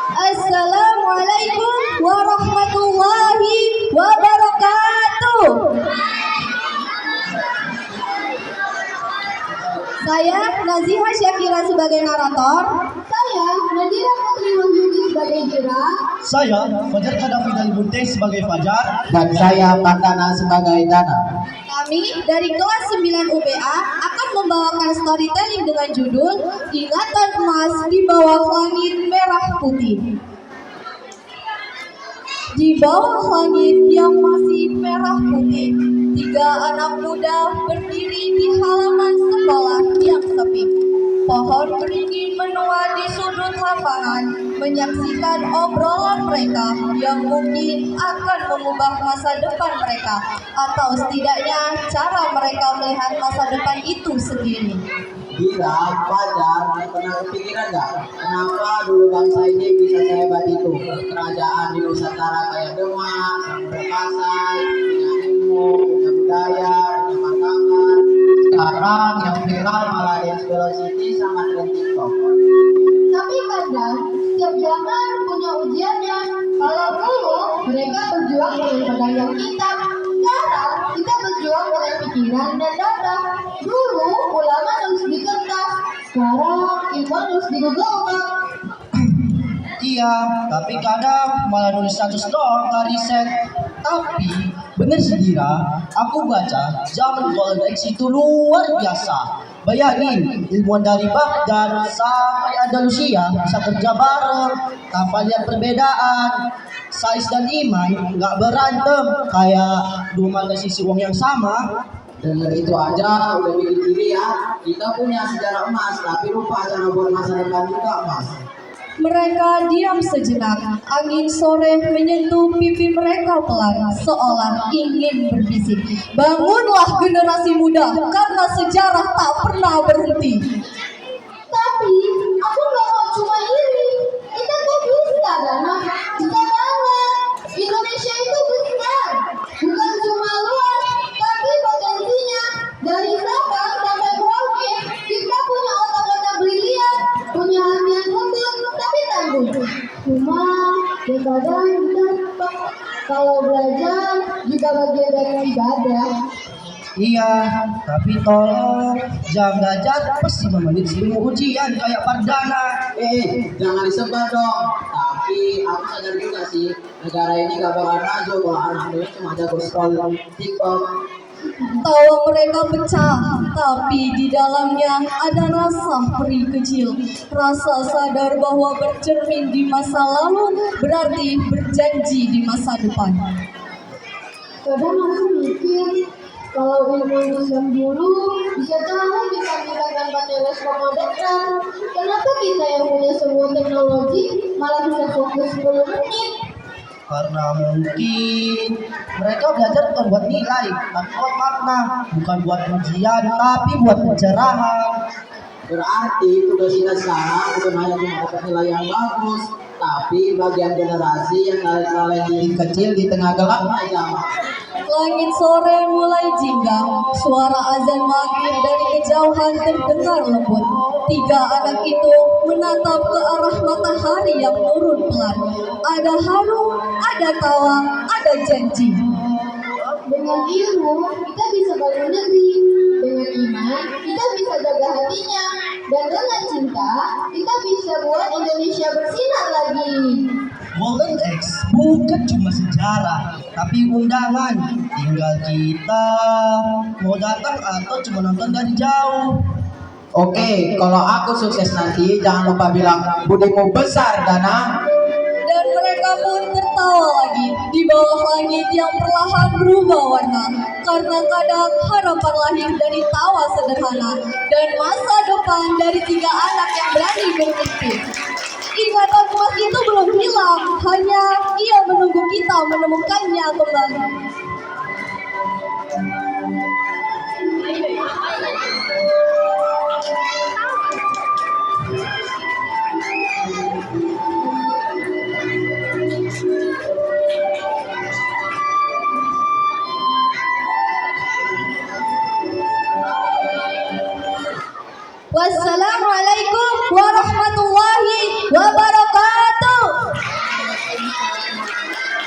Assalamualaikum warahmatullahi wabarakatuh. Saya Nazihah Syakira sebagai narator. Saya Nadira Putri Wahyudi sebagai Jira. Saya Fajar Kadafi dari Bunte sebagai Fajar. Dan saya Pardana sebagai Dana. Kami dari kelas 9 UPA akan membawakan storytelling dengan judul Ingatan Emas di Bawah Langit Merah Putih. Di bawah langit yang masih merah putih, 3 anak muda berdiri di halaman sekolah yang sepi. Pohon beringin menua di sudut lapangan, menyaksikan obrolan mereka yang mungkin akan mengubah masa depan mereka, atau setidaknya cara mereka melihat masa depan itu sendiri. Bila Fajar pernah kepikiran nggak kenapa dulu bangsa ini bisa sehebat itu? Kerajaan di Nusantara kayak Demak, Samudra punya ilmu, punya budaya, punya makanan. Sekarang yang viral malah Dance Velocity sama tren TikTok. Tapi kadang setiap zaman punya ujiannya. Kalau dulu mereka berjuang dengan pedang yang hitam, sekarang kita berjuang dengan pikiran dan data. Dulu ulama harus dikertas, sekarang iman harus digugurkan. Iya, tapi kadang malah nulis status doang, gak riset. Tapi bener sih Dira, aku baca zaman Golden Age itu luar biasa. Bayangin, ilmuwan dari Baghdad sampai Andalusia bisa kerja bareng tanpa lihat perbedaan. Sais dan iman nggak berantem kayak dua magazisi uang yang sama. Dengar itu aja udah bikin diri ya. Kita punya sejarah emas, tapi lupa cara buat masa depan juga emas. Mereka diam sejenak. Angin sore menyentuh pipi mereka pelan, seolah ingin berbisik. Bangunlah generasi muda, karena sejarah tak pernah berhenti. Tapi aku gak mau cuma ini. Kita tuh bisa, Dana. Bisa banget. Indonesia itu besar, bukan cuma luas, tapi potensinya. Dari Sabang sampai Merauke, kita punya otak-otak brilian, punya hati yang lembut, tapi tangguh. Cuma kadang kita kalau belajar juga bagian dari ibadah. Iya, tapi tolong jam belajar pas 5 menit sebelum ujian kayak Pardana. Jangan disebar dong. Tapi aku sadar juga sih, negara ini gak bakal maju kalau anak-anaknya cuma jago scroll TikTok. Tawa mereka pecah, tapi di dalamnya ada rasa perih kecil. Rasa sadar bahwa bercermin di masa lalu berarti berjanji di masa depan. Kadang aku mikir, kalau ilmu Islam dulu bisa jauh dibandingkan tanpa teleskop modern. Kenapa kita yang punya semua teknologi malah bisa fokus 10 menit? Karena mungkin mereka belajar bukan buat nilai, tapi buat makna, bukan buat ujian, tapi buat pencerahan. Berarti tugas kita sekarang bukan hanya cuma dapat nilai yang bagus, tapi bagian generasi yang kalian kecil di tengah gelapnya zaman. Langit sore mulai jingga, suara azan maghrib dari kejauhan terdengar lembut. 3 anak itu menatap ke arah matahari yang turun pelan. Ada haru, ada tawa, ada janji. Dengan ilmu, kita bisa bangun negeri. Dengan iman, kita bisa jaga hatinya. Dan dengan cinta, kita bisa buat Indonesia bersinar lagi. Golden X bukan cuma sejarah, tapi undangan. Tinggal kita mau datang atau cuma nonton dari jauh. Oke, kalau aku sukses nanti jangan lupa bilang budimu besar, Dana. Dan mereka pun tertawa lagi di bawah langit yang perlahan berubah warna. Karena kadang harapan lahir dari tawa sederhana dan masa depan dari 3 anak yang berani bermimpi. Ingatan emas itu belum hilang, hanya ia menunggu kita menemukannya kembali.